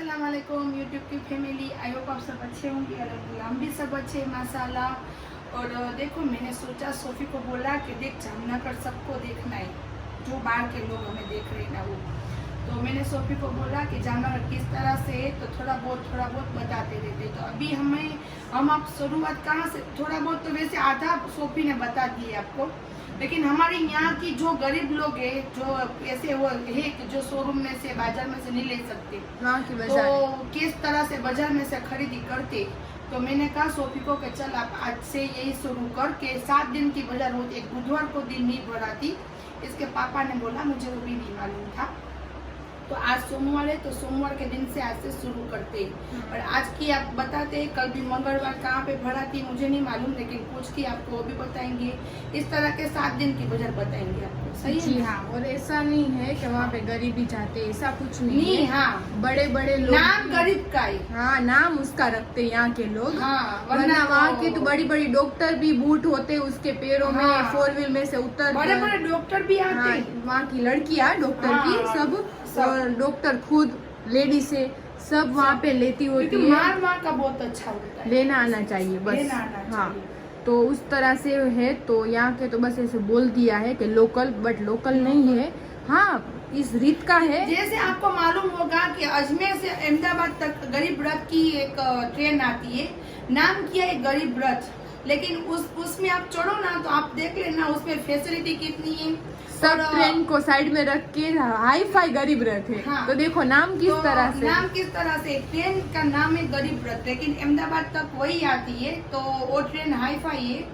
अस्सलाम वालेकुम यूट्यूब की फैमिली। आई होप आप सब अच्छे होंगे। अल्हम्दुलिल्लाह हम भी सब अच्छे माशाल्लाह। और देखो मैंने सोचा सोफ़ी को बोला कि देख जामनगर सबको देखना है, जो बाहर के लोग हमें देख रहे हैं ना वो। तो मैंने सोफ़ी को बोला कि जामनगर किस तरह से है तो थोड़ा बहुत बताते रहते। तो अभी हम आप शुरुआत कहाँ से, थोड़ा बहुत तो वैसे आधा सोफ़ी ने बता दिए आपको, लेकिन हमारे यहाँ की जो गरीब लोग है, जो ऐसे वो है कि जो शोरूम में से बाजार में से नहीं ले सकते, वहाँ की बाजार तो किस तरह से बाजार में से खरीदी करते। तो मैंने कहा सोफ़ी को कि चल आप आज से यही शुरू कर के 7 दिन की बाजार होती, एक बुधवार को दिन नहीं भराती। इसके पापा ने बोला, मुझे वो भी नहीं मालूम था। तो आज सोमवार है तो सोमवार के दिन से आज से शुरू करते हैं। और आज की आप बताते हैं, कल भी मंगलवार कहाँ पे भराती मुझे नहीं मालूम, लेकिन पूछ के आपको वो भी बताएंगे। इस तरह के 7 दिन की बाजार बताएंगे आपको। सही जी है? हाँ। और ऐसा नहीं है कि वहाँ पे गरीबी चाहते, ऐसा कुछ नहीं है। हाँ, बड़े बड़े लोग, नाम गरीब का है। हाँ, नाम उसका रखते हैं यहाँ के लोग। हाँ, वरना वहाँ के तो बड़ी बड़ी डॉक्टर भी बूट होते उसके पैरों में, हाँ, 4 व्हील में से उतर बड़े बड़े डॉक्टर भी आते हाँ, हैं। वहाँ की लड़कियाँ डॉक्टर हाँ, की सब, और डॉक्टर खुद लेडी से सब वहाँ पे लेती होती क्योंकि है। मार का बहुत अच्छा होता है, लेना आना चाहिए बस। लेना आना हाँ, चाहिए। तो उस तरह से है। तो यहाँ के तो बस ऐसे बोल दिया है कि लोकल, बट लोकल नहीं है। हाँ, इस रीत का है। जैसे आपको मालूम होगा कि अजमेर से अहमदाबाद तक गरीब रथ की एक ट्रेन आती है, नाम किया है गरीब रथ, लेकिन उसमें आप चढ़ो ना तो आप देख लेना उसमें फैसिलिटी कितनी है। सब ट्रेन को साइड में रख के हाई फाई गरीब रथ है। हाँ, तो देखो नाम किस तो तरह से, नाम किस तरह से, ट्रेन का नाम है गरीब रथ, लेकिन अहमदाबाद तक वही आती है, तो वो ट्रेन हाई फाई है।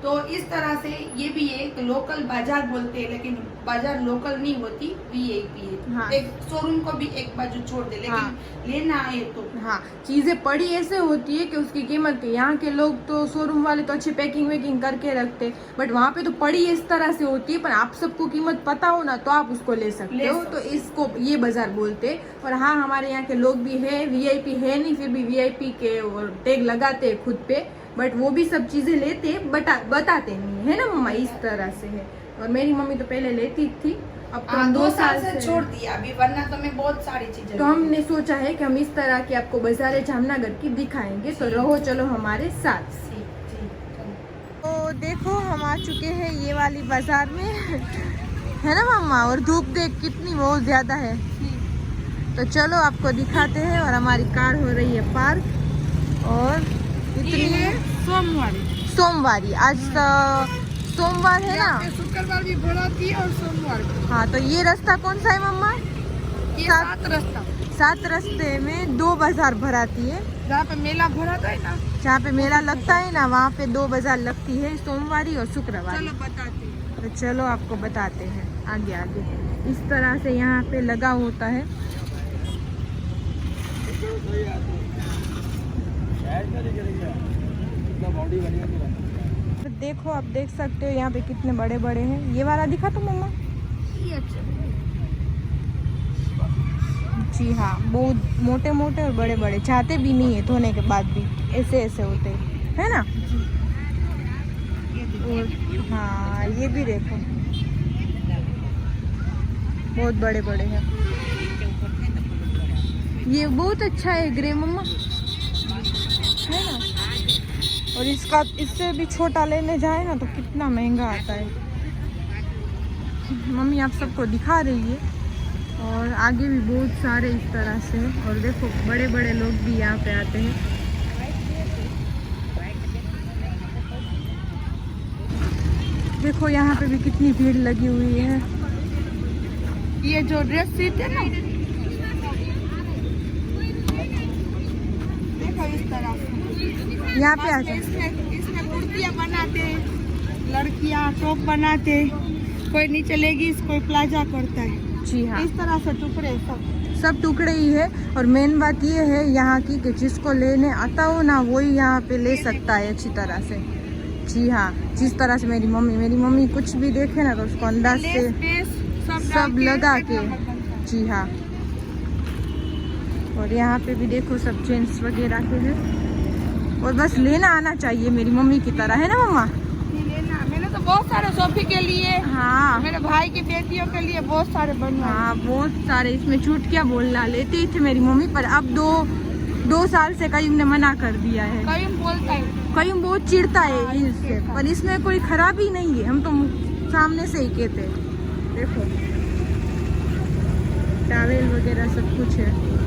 तो इस तरह से ये भी एक लोकल बाजार बोलते हैं, लेकिन बाजार लोकल नहीं होती, वीआईपी है। हाँ। एक शोरूम को भी एक बाजू छोड़ दे, लेकिन हाँ। लेना है तो हाँ, चीजें पड़ी ऐसे होती है कि उसकी कीमत, यहाँ के लोग तो शोरूम वाले तो अच्छी पैकिंग वैकिंग करके रखते, बट वहाँ पे तो पड़ी इस तरह से होती है। पर आप सबको कीमत पता हो ना तो आप उसको ले सकते हो। तो इसको ये बाजार बोलते। और हाँ, हमारे यहाँ के लोग भी है, वीआईपी है नहीं, फिर भी वीआईपी के टैग लगाते हैं खुद पे, बट वो भी सब चीजें लेते बताते नहीं है ना मम्मा। इस तरह से है। और मेरी मम्मी तो पहले लेती थी, अब तो 2 साल से छोड़ दिया अभी, वरना तो मैं बहुत सारी चीजें। तो हमने सोचा है कि हम इस तरह की आपको बाजार जामनगर की दिखाएंगे, तो रहो चलो हमारे साथ। तो देखो हम आ चुके हैं ये वाली बाजार में है ना मम्मा। और धूप देख कितनी बहुत ज्यादा है। तो चलो आपको दिखाते हैं। और हमारी कार हो रही है पार्क। और इतनी सोमवारी आज सोमवार है ना, शुक्रवार भी भराती है और सोमवार भी। हाँ। तो ये रास्ता कौन सा है मम्मा? ये 7 रास्ता, 7 रास्ते में 2 बाजार भराती है। जहाँ पे मेला भराता है ना, जहाँ पे मेला लगता है ना, वहाँ पे 2 बाजार लगती है, सोमवारी और शुक्रवार। चलो बताते हैं। तो चलो आपको बताते हैं आगे आगे। इस तरह से यहाँ पे लगा होता है। देखो आप देख सकते हो यहाँ पे कितने बड़े बड़े हैं। ये वाला दिखा तो मम्मा। जी हाँ, बहुत मोटे मोटे और बड़े बड़े, चाहते भी नहीं है धोने के बाद भी, ऐसे ऐसे होते है ना। और हाँ, ये भी देखो बहुत बड़े बड़े हैं। ये बहुत अच्छा है ग्रे मम्मा, है ना। और इससे भी छोटा लेने जाए ना तो कितना महंगा आता है। मम्मी आप सबको दिखा रही है। और आगे भी बहुत सारे इस तरह से। और देखो बड़े बड़े लोग भी यहाँ पे आते हैं। देखो यहाँ पे भी कितनी भीड़ लगी हुई है। ये जो ड्रेस सीट है ना, देखो इस तरह से यहाँ पे आ जाओ। इसमें कुर्तियाँ बनाते, लड़कियाँ टॉप बनाते, कोई नीचे लेगीज, कोई प्लाजा करता है। जी हाँ, इस तरह से टुकड़े सब टुकड़े ही है। और मेन बात ये है यहाँ की कि जिसको लेने आता हो ना वही यहाँ पे ले सकता है अच्छी तरह से। जी हाँ, जिस तरह से मेरी मम्मी कुछ भी देखे ना तो उसको अंदाज से सब लगा के। जी हाँ। और यहाँ पे भी देखो सब जेंट्स वगैरह के हैं। और बस लेना आना चाहिए मेरी मम्मी की तरह, है ना मम्मा। लेना, मैंने तो बहुत सारे सोफी के लिए, हाँ मेरे भाई की बेटियों के लिए बहुत सारे बनवाए। हाँ बहुत सारे। इसमें चुटकियाँ बोलना लेती थी मेरी मम्मी, पर अब 2 साल से कईम ने मना कर दिया है। कईम बोलता है, कईम बहुत चिढ़ता है इससे, पर इसमें कोई खराबी नहीं है, हम तो सामने से ही कहते हैं। देखो टॉवेल वगैरह सब कुछ है।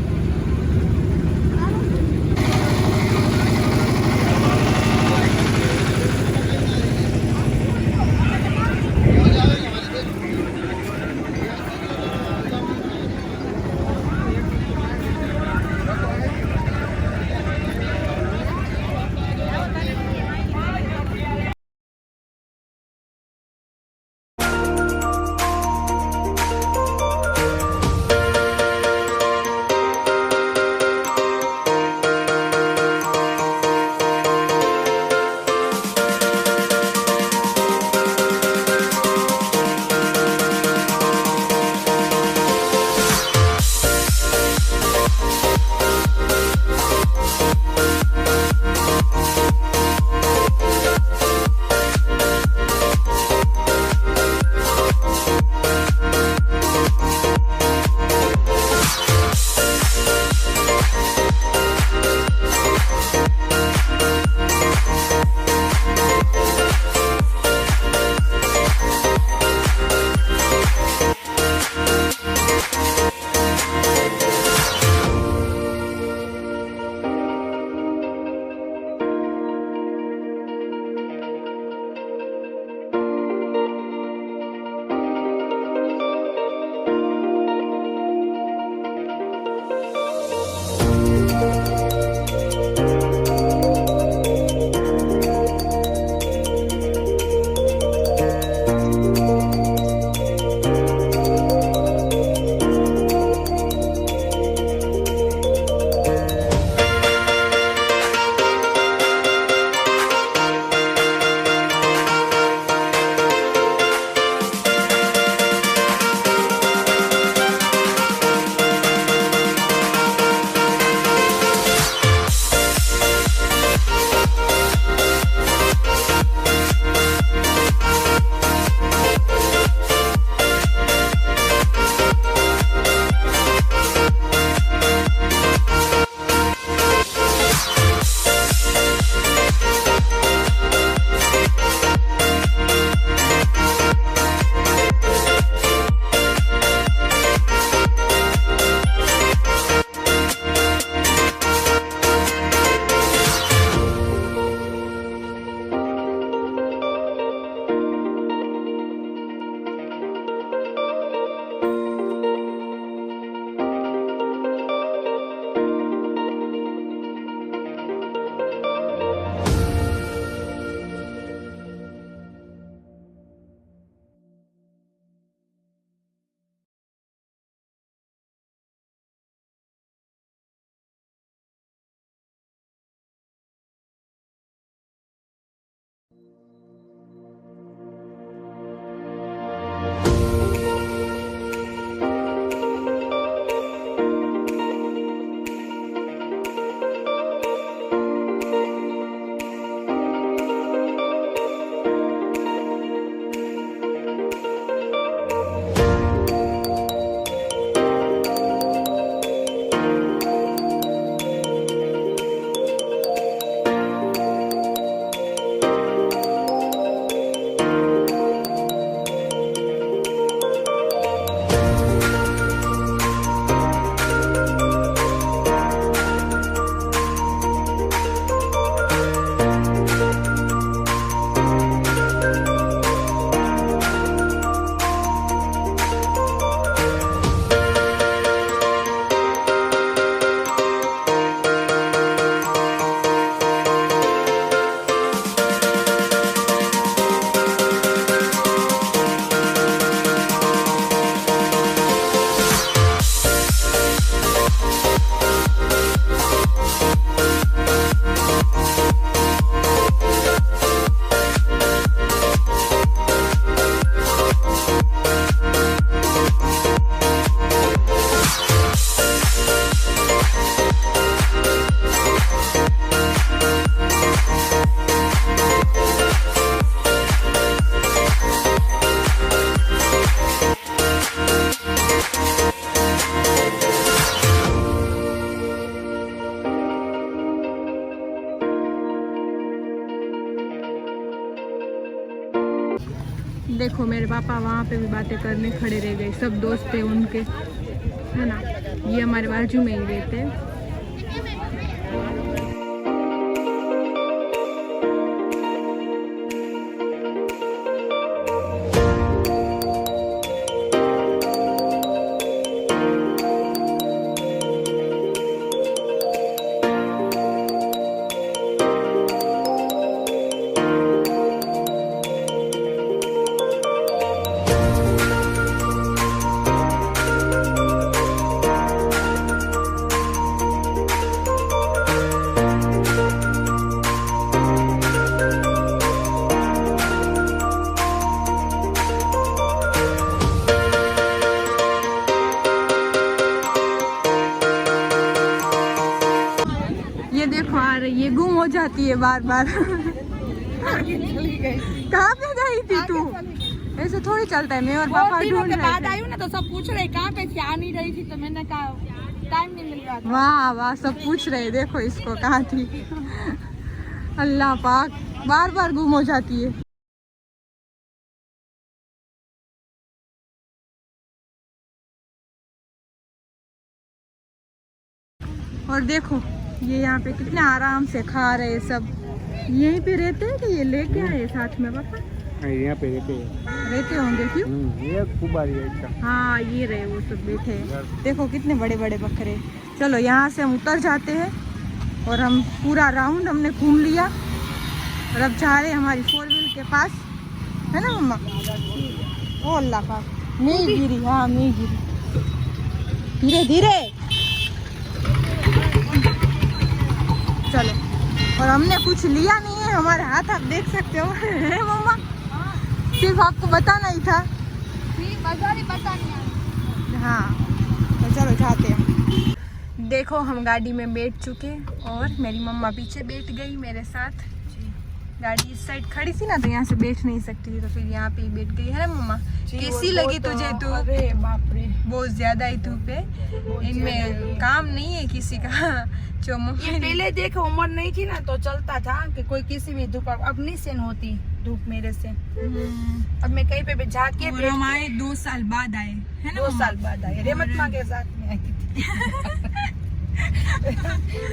पापा वहाँ पे भी बातें करने खड़े रह गए, सब दोस्त थे उनके, है ना। ये हमारे बाजू में ही रहते हैं। ये देखो आ रही है, गुम हो जाती है बार बार। कहाँ पे गई थी तू? ऐसे थोड़ी चलता है। मैं और पापा ढूंढ रहे बाद थे। आई हूँ ना तो सब पूछ रहे कहाँ पे थी, आ नहीं रही थी, तो मैंने कहा टाइम नहीं मिल रहा था। वाह वाह, सब पूछ रहे, देखो इसको कहाँ थी। अल्लाह पाक, बार बार गुम हो जाती है। और देखो ये यहाँ पे कितने आराम से खा रहे हैं सब। यहीं पे रहते हैं कि ये लेके आए साथ में पापा? यहाँ पे रहते होंगे, क्यों? ये कुबारी है इसका। हाँ ये रहे, वो सब बैठे हैं। देखो कितने बड़े बड़े बकरे। चलो यहाँ से हम उतर जाते हैं और हम पूरा राउंड हमने घूम लिया और अब जा रहे हैं हमारी 4 व्हील के पास, है ना मम्मा? ओ अल्लाह पाक, नहीं गिरी, हाँ नहीं गिरी, धीरे धीरे चलो। और हमने कुछ लिया नहीं है, हमारे हाथ आप देख सकते हो, है मम्मा? सिर्फ आपको बताना ही था। हाँ तो चलो जाते हैं। देखो हम गाड़ी में बैठ चुके और मेरी मम्मा पीछे बैठ गई मेरे साथ। गाड़ी इस साइड खड़ी थी ना तो यहाँ से बैठ नहीं सकती थी, तो फिर यहाँ पे ही बैठ गई, है ना मम्मा? कैसी लगी तुझे धूप? अरे बाप रे, बहुत ज्यादा ही धूप है, इनमें काम नहीं है किसी का। जो ये पहले देखो उम्र नहीं थी ना तो चलता था कि कोई किसी भी धूप, अब नहीं सहन होती धूप मेरे से। अब मैं कहीं पे भी जाके और हम आए 2 साल बाद आए, है ना? 2 साल बाद आई, रेमत माँ के साथ में आई थी।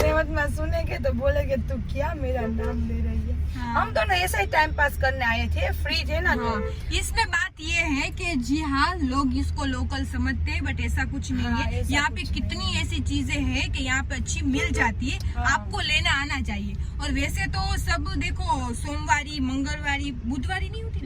रेमत माँ सुनेंगे तो बोलेंगे तू क्या मेरा नाम ले रही है। हाँ। हम दोनों ऐसा ही टाइम पास करने आए थे, फ्री थे ना। हाँ। इसमें बात ये है कि जी हाँ, लोग इसको लोकल समझते हैं बट ऐसा कुछ नहीं हाँ, है। ऐसा यहाँ पे कुछ कितनी ऐसी चीजें हैं कि यहाँ पे अच्छी मिल जाती है। हाँ। आपको लेना आना चाहिए। और वैसे तो सब देखो सोमवारी, मंगलवारी, बुधवारी नहीं होती,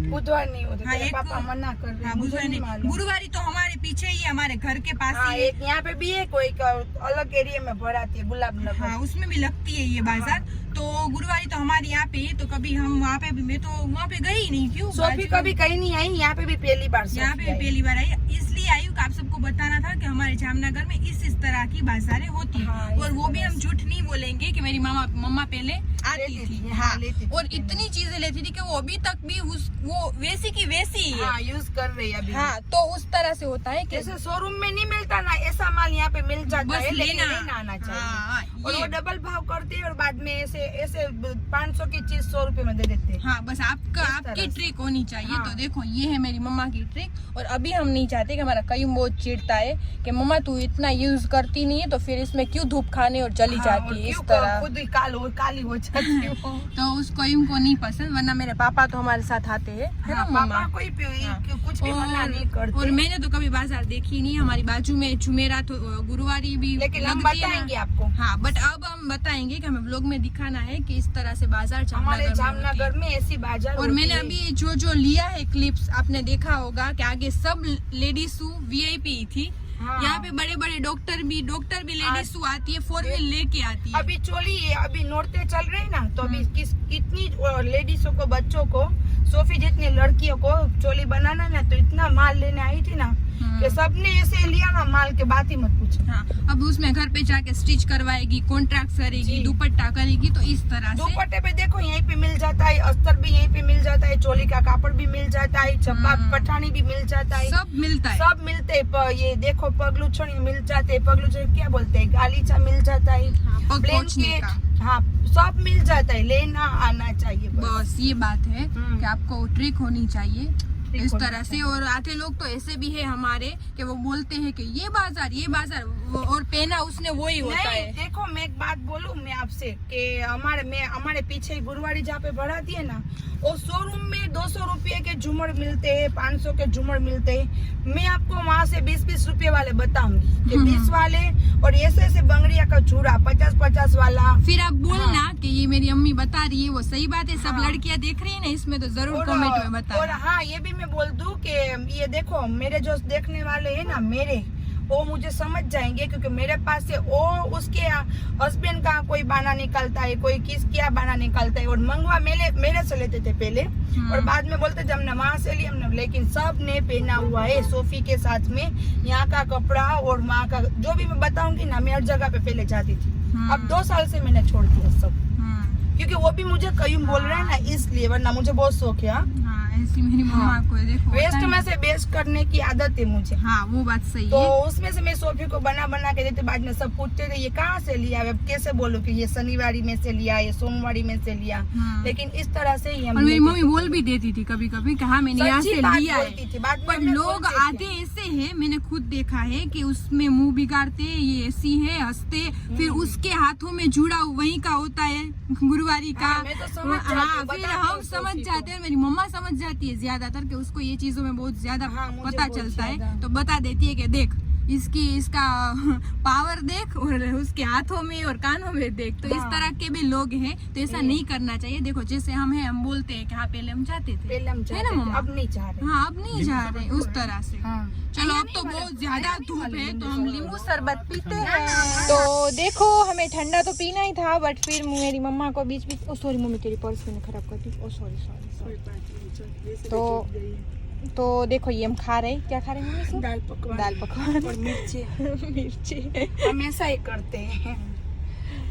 बुधवार नहीं होते, हाँ, तेरे एक पापा मना कर रहे हैं, हाँ, मुझे बुधवारी नहीं नहीं, मालूम। गुरुवारी तो हमारे पीछे ही, हमारे घर के पास हाँ, ही है। एक यहाँ पे भी है, कोई अलग एरिया में भराती है, गुलाब नगर। हाँ उसमें भी लगती है ये बाजार। तो गुरुवारी तो हमारे यहाँ पे है, तो कभी हम वहाँ पे भी, मैं तो वहाँ पे गई नहीं। क्यों? सोफी कभी कहीं नहीं आई, यहाँ पे भी पहली बार यहाँ पे सोफी आई। पहली बार आई, इसलिए आई हूँ कि आप सबको बताना था कि हमारे जामनगर में इस तरह की बाजारें होती हैं। हाँ, और वो भी हम झूठ नहीं बोलेंगे कि मेरी मम्मा पहले आती थी। हाँ, लेती थी। और इतनी चीजें लेती थी कि वो अभी तक भी वो वैसी की वैसी ही है। हाँ, यूज कर रही है अभी। हाँ तो उस तरह से होता है कि जैसे शोरूम में नहीं मिलता ना, ऐसा माल यहाँ पे मिल जाता बस है, लेकिन लेना। लेना आना चाहिए। हाँ, और ये। वो डबल भाव करते हैं और बाद में ऐसे 500 की चीज 100 रुपए में दे देते हैं। हाँ बस आपकी तरह से। ट्रिक होनी चाहिए। हाँ। तो देखो ये है मेरी मम्मा की ट्रिक। और अभी हम नहीं चाहते कि हमारा कई बहुत चिढ़ता है कि मम्मा तू इतना यूज करती नहीं है तो फिर इसमें क्यों धूप खाने और चली हाँ, और जाती है इस क्यों तरह। खुद ही काली हो जाती है वो। तो उसको इनको नहीं पसंद, वरना मेरे पापा तो हमारे साथ आते हैं, है ना हाँ, मम्मा? पापा कोई हाँ। कुछ भी मना नहीं और करते। मैंने तो कभी बाजार देखी नहीं। हमारी बाजू में जुमेरा तो गुरुवारी भी लेकिन हम लगती है ना। बताएंगे आपको। हाँ बट अब हम बताएंगे कि हमें ब्लॉग में दिखाना है कि इस तरह से बाजार हमारे जामनगर में होती है। जामनगर में ऐसी बाजार और होती मैंने है। अभी जो लिया है क्लिप्स, आपने देखा होगा कि आगे सब लेडीज शू VIP थी। हाँ। यहाँ पे बड़े बड़े डॉक्टर भी लेडीज शू आती है, 4 व्हील लेके आती है। अभी चोली है, अभी नोरते चल रहे हैं ना, तो अभी कितनी लेडीजों को, बच्चों को, सोफी जितनी लड़कियों को चोली बनाना ना, तो इतना माल लेने आई थी ना कि सबने ऐसे लिया ना माल के बात ही मत पूछो। हाँ अब उसमें घर पे जाके स्टिच करवाएगी, कॉन्ट्रैक्ट करेगी, दुपट्टा करेगी, तो इस तरह से। दुपट्टे पे देखो यहीं पे मिल जाता है, अस्तर भी यहीं पे मिल जाता है, चोली का कापड़ भी मिल जाता है, चप्पा पठानी भी मिल जाता है, सब मिलता है। सब मिलते हैं। ये देखो पगलू छोड़ी मिल जाते हैं, पगलू छोड़ी क्या बोलते हैं, गालीचा मिल जाता है, पग पोंछने ब्लैंकेट, का। हाँ सब मिल जाता है, लेना आना चाहिए बस। बस ये बात है कि आपको ट्रिक होनी चाहिए। इस तरह से। और आधे लोग तो ऐसे भी है हमारे कि वो बोलते हैं कि ये बाजार और पहना उसने वो ही होता है। देखो मैं एक बात बोलूं मैं आपसे कि हमारे पीछे गुरुवारी जहाँ पे बढ़ाती है ना, वो शोरूम में 200 रुपये के झूमर मिलते हैं, 500 के झूमर मिलते हैं। मैं आपको वहाँ से 20-20 रुपये वाले बताऊंगी कि 20 वाले और ऐसे बंगड़िया का चूड़ा 50-50 वाला। फिर आप बोलना कि ये मेरी अम्मी बता रही है वो सही बात है। सब लड़कियां देख रही है ना इसमें, तो जरूर कमेंट में बताना। और हाँ ये भी मैं बोल दूं कि ये देखो मेरे जो देखने वाले हैं ना मेरे, वो मुझे समझ जाएंगे क्योंकि मेरे पास से वो उसके हस्बैंड का कोई बहाना निकलता है, कोई किस क्या बहाना निकलता है। और मंगवा मेरे से लेते थे पहले और बाद में बोलते जब हमने वहाँ से लिया हमने, लेकिन सब ने पहना हुआ है सोफी के साथ में यहाँ का कपड़ा। और वहाँ का जो भी मैं बताऊंगी ना, मैं हर जगह पे पहले जाती थी। अब 2 साल से मैंने छोड़ दिया सब, क्योंकि वो भी मुझे कहीं बोल रहे हैं ना इसलिए, वरना मुझे बहुत शौक है। ऐसी मेरी मम्मा को देखो वेस्ट में से बेस्ट करने की आदत है मुझे। हाँ वो बात सही तो है। उसमें से मैं सोफी को बना के देते, बाद में सब पूछते थे ये कहाँ से लिया, अब कैसे बोलूं कि ये शनिवारी में से लिया, ये सोमवारी में से लिया। लेकिन इस तरह से ही और मेरी मम्मी बोल भी देती थी कभी कभी कि हाँ मैंने यहाँ से लिया है। पर लोग आधे ऐसे हैं, मैंने खुद देखा है कि उसमें मुंह बिगाड़ते, ये ऐसी है हंसते, फिर उसके हाथों में जुड़ा वही का होता है गुरुवारी का। फिर हम समझ जाते हैं, मेरी मम्मा समझ जाती है ज्यादातर कि उसको ये चीजों में बहुत ज्यादा पता चलता है, तो बता देती है कि देख इसका पावर देख और उसके हाथों में और कानों में देख। तो इस तरह के भी लोग हैं, तो ऐसा नहीं करना चाहिए। देखो जैसे हम हैं, हम बोलते हैं कि हाँ पहले हम चाहते थे, है ना मम्मा, अब नहीं चाह रहे। हाँ अब नहीं चाह रहे उस तरह से। चलो अब तो बहुत ज्यादा धूप है तो हम नींबू शरबत पीते हैं। तो देखो हमें ठंडा तो पीना ही था, बट फिर मेरी मम्मा को बीच बीच, ओ सॉरी मम्मी तेरी पर्स मैंने खराब कर दी, ओ सॉरी। तो देखो ये हम खा रहे हैं, क्या खा रहे हैं मम्मी? दाल पकवान और मिर्ची हमेशा ही करते हैं।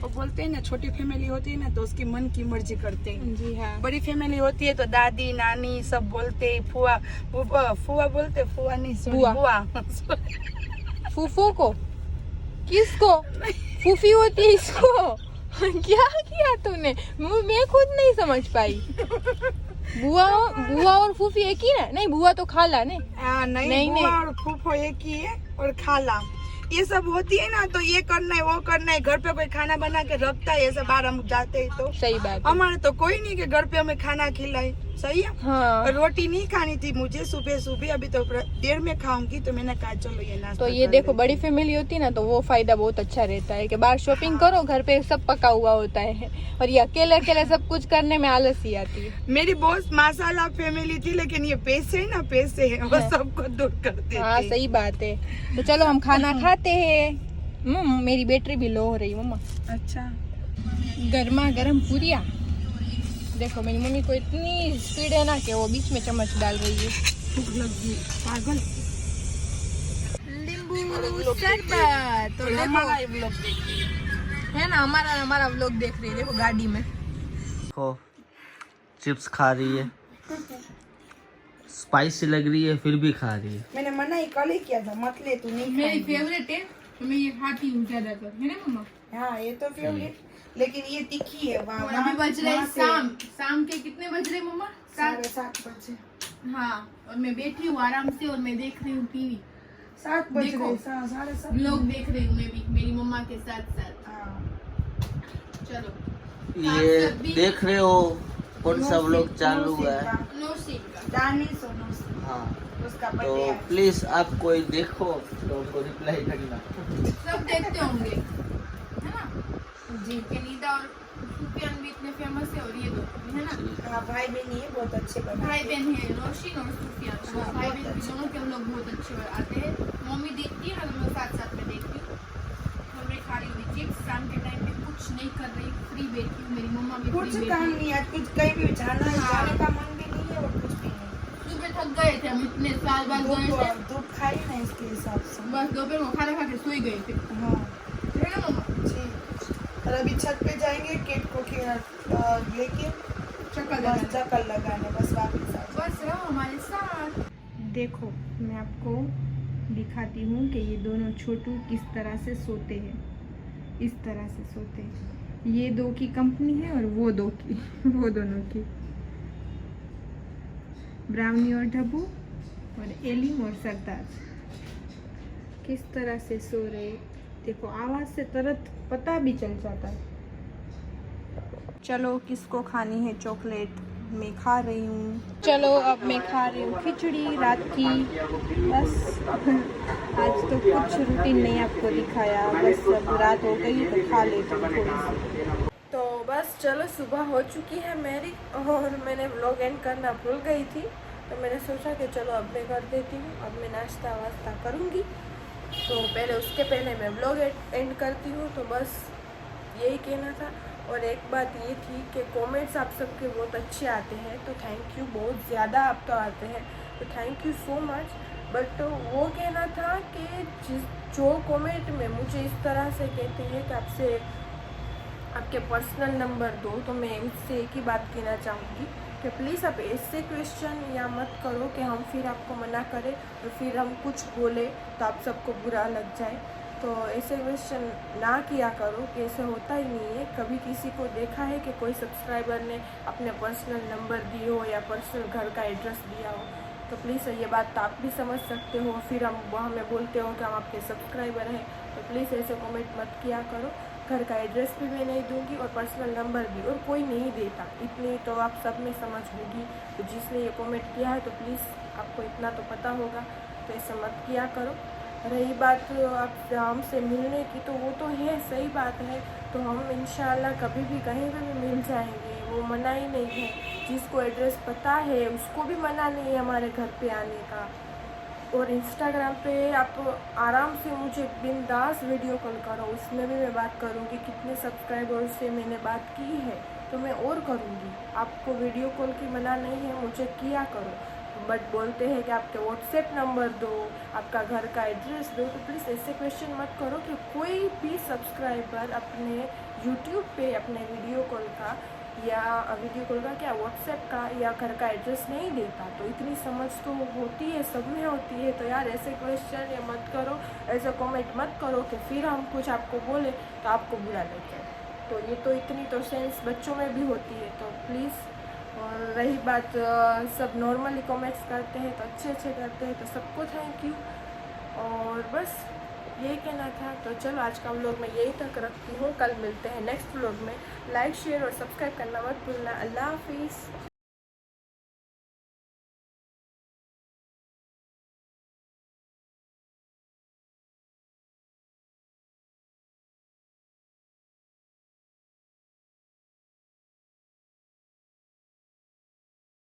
वो बोलते हैं ना छोटी फैमिली होती है ना तो उसकी मन की मर्जी करते हैं। जी हाँ। बड़ी फैमिली होती है तो दादी नानी सब बोलते, फुआ बोलते, फुआ नहीं बुआ फूफो को, किसको फूफी होती है इसको? क्या किया तूने? मैं खुद नहीं समझ पाई। बुआ और फूफी एक ही ना? नहीं बुआ तो खाला ने। नहीं बुआ और फूफो एक ही है और खाला ये सब होती है ना, तो ये करना है वो करना है। घर पे कोई खाना बना के रखता है, ऐसे बाहर हम जाते हैं तो सही बात है। हमारे तो कोई नहीं कि घर पे हमें खाना खिलाए, सही है। हाँ। रोटी नहीं खानी थी मुझे सुबह, अभी तो देर में खाऊंगी, तो मैंने कहा चलो ये नाश्ता। तो ये देखो बड़ी फैमिली होती है ना तो वो फायदा बहुत अच्छा रहता है कि बाहर शॉपिंग करो, घर पे सब पका हुआ होता है, और ये अकेले सब कुछ करने में आलस ही आती है। मेरी बहुत माशाल्लाह फैमिली थी, लेकिन ये पैसे है वो सबको दूर करते। हाँ सही बात है। तो चलो हम खाना खाते हैं। मेरी बैटरी भी लो हो रही मम्मा। अच्छा गर्मा गर्म पूरिया देखो, मेरी मम्मी को इतनी स्पीड है ना कि वो बीच में चम्मच डाल रही है। भूख लग गई पागल। नींबू शरबत तो हमारा ये व्लॉग है ना, हमारा व्लॉग देख रही है। देखो गाड़ी में देखो चिप्स खा रही है, स्पाइसी लग रही है फिर भी खा रही है। मैंने मना ही कल ही किया था, मत ले तू नहीं। मेरी फेवरेट है तो मैं ये खाती हूँ ज्यादातर, है ना मम्मा? हाँ ये तो फेवरेट, लेकिन ये तीखी है। अभी बज रहे शाम के कितने बज रहे मम्मा? 7:30 बजे। हाँ और मैं बैठी हूँ आराम से और मैं देख रही हूँ टीवी। 7 बज रहे, 7:30 लोग देख रही हूँ मैं भी मेरी मम्मा के साथ। चलो ये देख रहे हो कौन सा व्लॉग चालू है? हाँ उसका तो प्लीज आप कोई देखो तो उनको रिप्लाई करना। सब देखते होंगे, है ना जी? निदा और सुफियान भी इतने फेमस है, और ये दो है ना। हाँ भाई बहन ये बहुत अच्छे बनाते। भाई बहन है रोशिन और सुफियान। भाई बहन भी दोनों के हम लोग बहुत अच्छे आते हैं। मम्मी देखती है, हम लोग साथ में देखती हूँ। और मैं खा रही हूँ चिप्स। शाम के टाइम में कुछ नहीं कर रही, फ्री बैठी हूँ। मेरी मम्मा भी कुछ काम नहीं है, कुछ कहीं भी जाने का मन भी नहीं है और कुछ भी नहीं। सुबह थक गए थे हम, इतने साल बाद गए थे। धूप खाई ना इसके हिसाब से, बस दोपहर में खाना खा के सोई गए थे। हाँ है ना मम्मा जी। और अभी छत पे जाएंगे केक को लेके चक्कर लगाने, बस वापस आ जाओ। बस रहो हमारे साथ। देखो मैं आपको दिखाती हूँ कि ये दोनों छोटू किस तरह से सोते हैं। इस तरह से सोते हैं। ये दो की कंपनी है और वो दोनों की। ब्राउनी और ढब्बू और एलिम और सरदार किस तरह से सो रहे। देखो आवाज़ से तुरंत पता भी चल जाता है। चलो किसको खानी है चॉकलेट, मैं खा रही हूँ। चलो अब मैं खा रही हूँ खिचड़ी रात की। बस आज तो कुछ रूटीन नहीं आपको दिखाया, बस अब रात हो गई तो खा लेती हूँ थोड़ी सी। तो बस चलो सुबह हो चुकी है मेरी और मैंने व्लॉग एंड करना भूल गई थी, तो मैंने सोचा कि चलो अब मैं कर देती हूँ। अब मैं नाश्ता वास्ता करूँगी, तो पहले उसके पहले मैं व्लॉग एंड करती हूँ। तो बस यही कहना था। और एक बात ये थी कि कमेंट्स आप सबके बहुत अच्छे आते हैं, तो थैंक यू, बहुत ज़्यादा आप तो आते हैं, तो thank you so much. But वो कहना था कि जो कमेंट में मुझे इस तरह से कहते हैं कि आपसे आपके पर्सनल नंबर दो, तो मैं उससे एक ही बात कहना चाहूँगी कि प्लीज़ आप ऐसे क्वेश्चन या मत करो कि हम फिर आपको मना करें और फिर हम कुछ बोले तो आप सबको बुरा लग जाए। तो ऐसे क्वेश्चन ना किया करो कि ऐसे होता ही नहीं है। कभी किसी को देखा है कि कोई सब्सक्राइबर ने अपने पर्सनल नंबर दिए हो या पर्सनल घर का एड्रेस दिया हो, तो प्लीज़ ये बात तो आप भी समझ सकते हो। फिर हम हमें बोलते हो कि हम आपके सब्सक्राइबर हैं, तो प्लीज़ ऐसे कमेंट मत किया करो। घर का एड्रेस भी मैं नहीं दूंगी और पर्सनल नंबर भी, और कोई नहीं देता, इतनी तो आप सब में समझ होगी। तो जिसने ये कमेंट किया है तो प्लीज़ आपको इतना तो पता होगा, तो ऐसा मत किया करो। रही बात आप हमसे मिलने की, तो वो तो है, सही बात है, तो हम इंशाल्लाह कभी भी कहीं पर भी मिल जाएंगे, वो मना ही नहीं है। जिसको एड्रेस पता है उसको भी मना नहीं है हमारे घर पे आने का। और इंस्टाग्राम पे आप आराम से मुझे बिंदास वीडियो कॉल करो, उसमें भी मैं बात करूँगी। कितने सब्सक्राइबर्स से मैंने बात की है तो मैं और करूँगी। आपको वीडियो कॉल की मना नहीं है, मुझे किया करो। बट बोलते हैं कि आपके व्हाट्सएप नंबर दो, आपका घर का एड्रेस दो, तो प्लीज़ ऐसे क्वेश्चन मत करो कि कोई भी सब्सक्राइबर अपने यूट्यूब पे अपने वीडियो कॉल का क्या व्हाट्सएप का या घर का एड्रेस नहीं देता। तो इतनी समझ तो होती है, सब में होती है। तो यार ऐसे क्वेश्चन या मत करो, ऐसे कमेंट मत करो कि फिर हम कुछ आपको बोले तो आपको बुरा लग जाए। तो ये तो इतनी तो सेंस बच्चों में भी होती है, तो प्लीज़। और रही बात सब नॉर्मली कमेंट्स करते हैं तो अच्छे करते हैं, तो सबको थैंक यू। और बस यही कहना था। तो चलो आज का व्लॉग मैं यही तक रखती हूँ, कल मिलते हैं नेक्स्ट व्लॉग में। लाइक शेयर और सब्सक्राइब करना मत भूलना। अल्लाह हाफिज़।